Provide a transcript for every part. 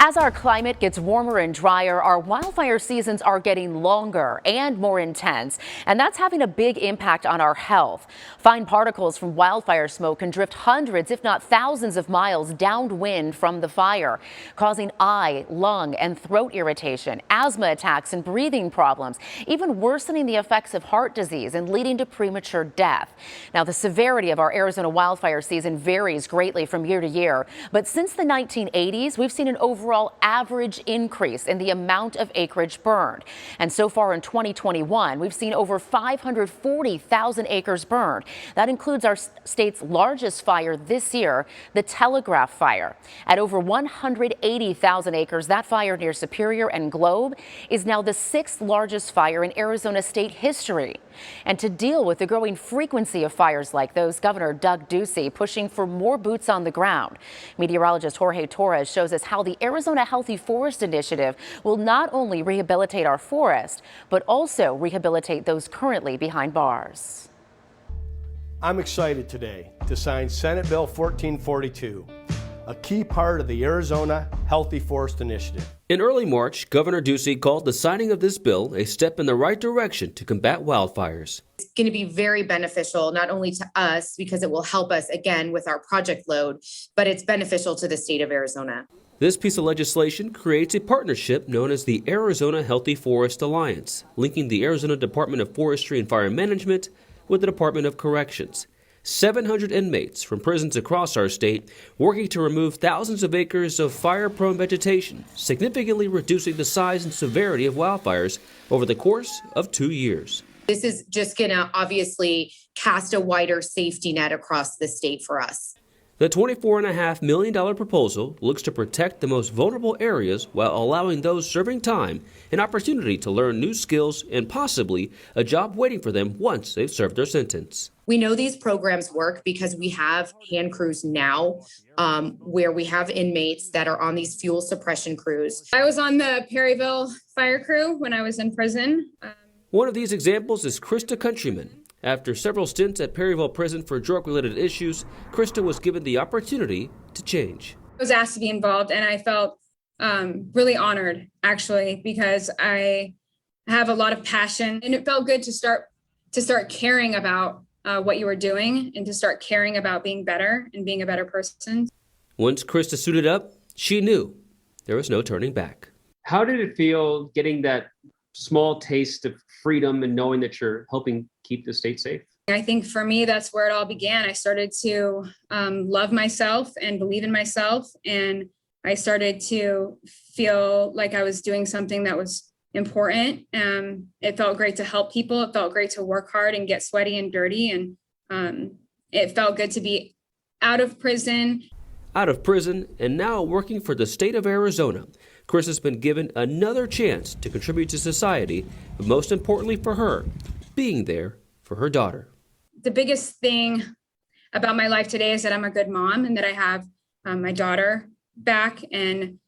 As our climate gets warmer and drier, our wildfire seasons are getting longer and more intense, and that's having a big impact on our health. Fine particles from wildfire smoke can drift hundreds, if not thousands of miles downwind from the fire, causing eye, lung, and throat irritation, asthma attacks, and breathing problems, even worsening the effects of heart disease and leading to premature death. Now, the severity of our Arizona wildfire season varies greatly from year to year, but since the 1980s, we've seen an overall average increase in the amount of acreage burned. And so far in 2021, we've seen over 540,000 acres burned. That includes our state's largest fire this year, the Telegraph Fire. At over 180,000 acres, that fire near Superior and Globe is now the sixth largest fire in Arizona state history. And to deal with the growing frequency of fires like those, Governor Doug Ducey pushing for more boots on the ground. Meteorologist Jorge Torres shows us how the Arizona Healthy Forest Initiative will not only rehabilitate our forest, but also rehabilitate those currently behind bars. I'm excited today to sign Senate Bill 1442, a key part of the Arizona Healthy Forest Initiative. In early March, Governor Ducey called the signing of this bill a step in the right direction to combat wildfires. It's going to be very beneficial, not only to us, because it will help us again with our project load, but it's beneficial to the state of Arizona. This piece of legislation creates a partnership known as the Arizona Healthy Forest Alliance, linking the Arizona Department of Forestry and Fire Management with the Department of Corrections. 700 inmates from prisons across our state working to remove thousands of acres of fire-prone vegetation, significantly reducing the size and severity of wildfires over the course of 2 years. This is just going to obviously cast a wider safety net across the state for us. The $24.5 million proposal looks to protect the most vulnerable areas while allowing those serving time an opportunity to learn new skills and possibly a job waiting for them once they've served their sentence. We know these programs work because we have hand crews now where we have inmates that are on these fuel suppression crews. I was on the Perryville fire crew when I was in prison. One of these examples is Krista Countryman. After several stints at Perryville Prison for drug-related issues, Krista was given the opportunity to change. I was asked to be involved, and I felt really honored, actually, because I have a lot of passion, and it felt good to start caring about what you were doing and to start caring about being better and being a better person. Once Krista suited up, she knew there was no turning back. How did it feel getting that small taste of freedom and knowing that you're helping keep the state safe? I think for me, that's where it all began. I started to love myself and believe in myself. And I started to feel like I was doing something that was important. It felt great to help people. It felt great to work hard and get sweaty and dirty. And it felt good to be out of prison. Out of prison and now working for the state of Arizona, Chris has been given another chance to contribute to society, but most importantly for her, being there for her daughter. The biggest thing about my life today is that I'm a good mom and that I have my daughter back and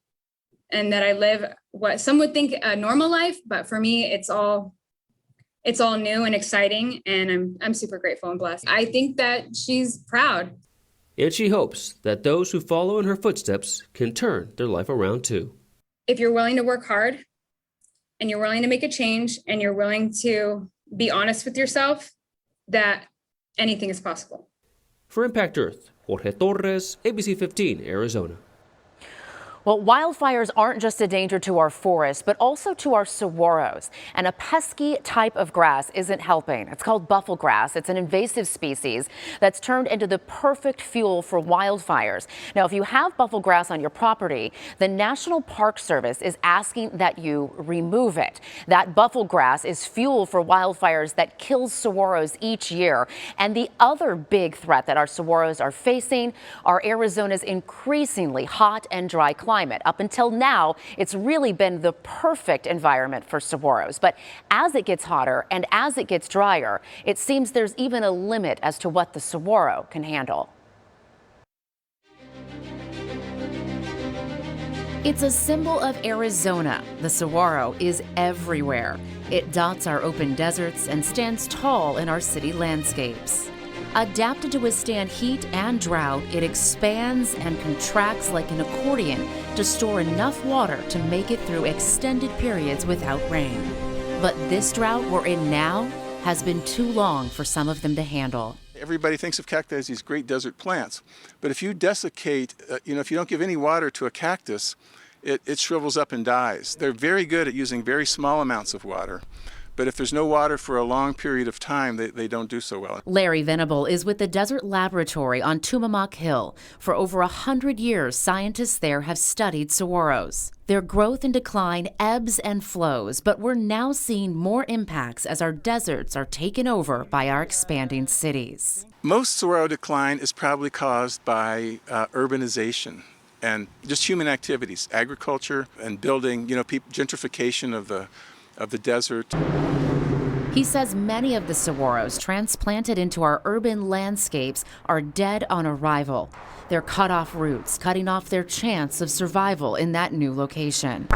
that I live what some would think a normal life, but for me, it's all new and exciting, and I'm super grateful and blessed. I think that she's proud. And she hopes that those who follow in her footsteps can turn their life around too. If you're willing to work hard and you're willing to make a change and you're willing to be honest with yourself, that anything is possible. For Impact Earth, Jorge Torres, ABC 15, Arizona. Well, wildfires aren't just a danger to our forests, but also to our saguaros. And a pesky type of grass isn't helping. It's called buffalo grass. It's an invasive species that's turned into the perfect fuel for wildfires. Now, if you have buffalo grass on your property, the National Park Service is asking that you remove it. That buffalo grass is fuel for wildfires that kills saguaros each year. And the other big threat that our saguaros are facing are Arizona's increasingly hot and dry climate. Up until now, it's really been the perfect environment for saguaros. But as it gets hotter and as it gets drier, it seems there's even a limit as to what the saguaro can handle. It's a symbol of Arizona. The saguaro is everywhere. It dots our open deserts and stands tall in our city landscapes. Adapted to withstand heat and drought, it expands and contracts like an accordion to store enough water to make it through extended periods without rain. But this drought we're in now has been too long for some of them to handle. Everybody thinks of cacti as these great desert plants, but if you desiccate, if you don't give any water to a cactus, it shrivels up and dies. They're very good at using very small amounts of water, but if there's no water for a long period of time, they don't do so well. Larry Venable is with the Desert Laboratory on Tumamoc Hill. For over 100 years, scientists there have studied saguaros. Their growth and decline ebbs and flows, but we're now seeing more impacts as our deserts are taken over by our expanding cities. Most saguaro decline is probably caused by urbanization and just human activities, agriculture and building, gentrification of the desert. He says many of the saguaros transplanted into our urban landscapes are dead on arrival. They're cut off roots, cutting off their chance of survival in that new location.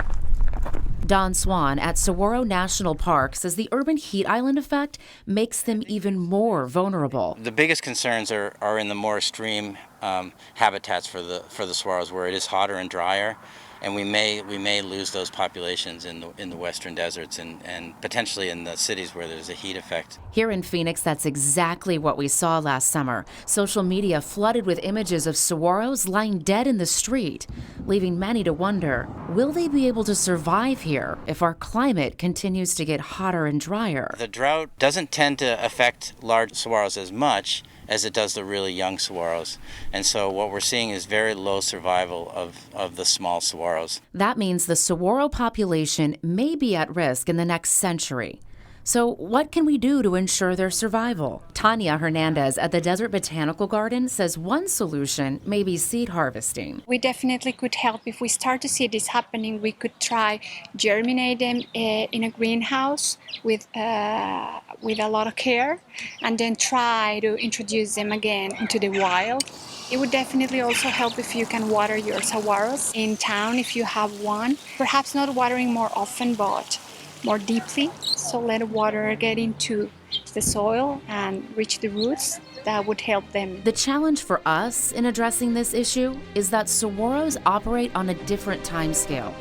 Don Swan at Saguaro National Park says the urban heat island effect makes them even more vulnerable. The biggest concerns are in the more extreme habitats for the saguaros, where it is hotter and drier, and we may lose those populations in the western deserts and potentially in the cities where there's a heat effect. Here in Phoenix, that's exactly what we saw last summer. Social media flooded with images of saguaros lying dead in the street, leaving many to wonder, will they be able to survive here if our climate continues to get hotter and drier? The drought doesn't tend to affect large saguaros as much as it does the really young saguaros. And so what we're seeing is very low survival of the small saguaros. That means the saguaro population may be at risk in the next century. So what can we do to ensure their survival? Tanya Hernandez at the Desert Botanical Garden says one solution may be seed harvesting. We definitely could help. If we start to see this happening, we could try germinate them in a greenhouse with a lot of care, and then try to introduce them again into the wild. It would definitely also help if you can water your saguaros in town if you have one. Perhaps not watering more often, but more deeply, so let water get into the soil and reach the roots. That would help them. The challenge for us in addressing this issue is that saguaros operate on a different time scale.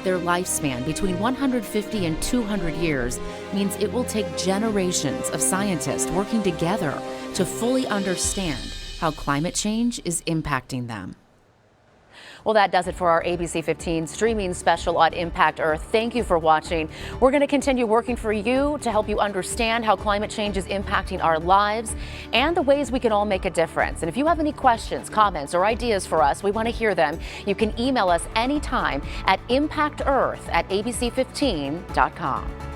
Their lifespan, between 150 and 200 years, means it will take generations of scientists working together to fully understand how climate change is impacting them. Well, that does it for our ABC 15 streaming special on Impact Earth. Thank you for watching. We're going to continue working for you to help you understand how climate change is impacting our lives and the ways we can all make a difference. And if you have any questions, comments, or ideas for us, we want to hear them. You can email us anytime at impactearth@abc15.com.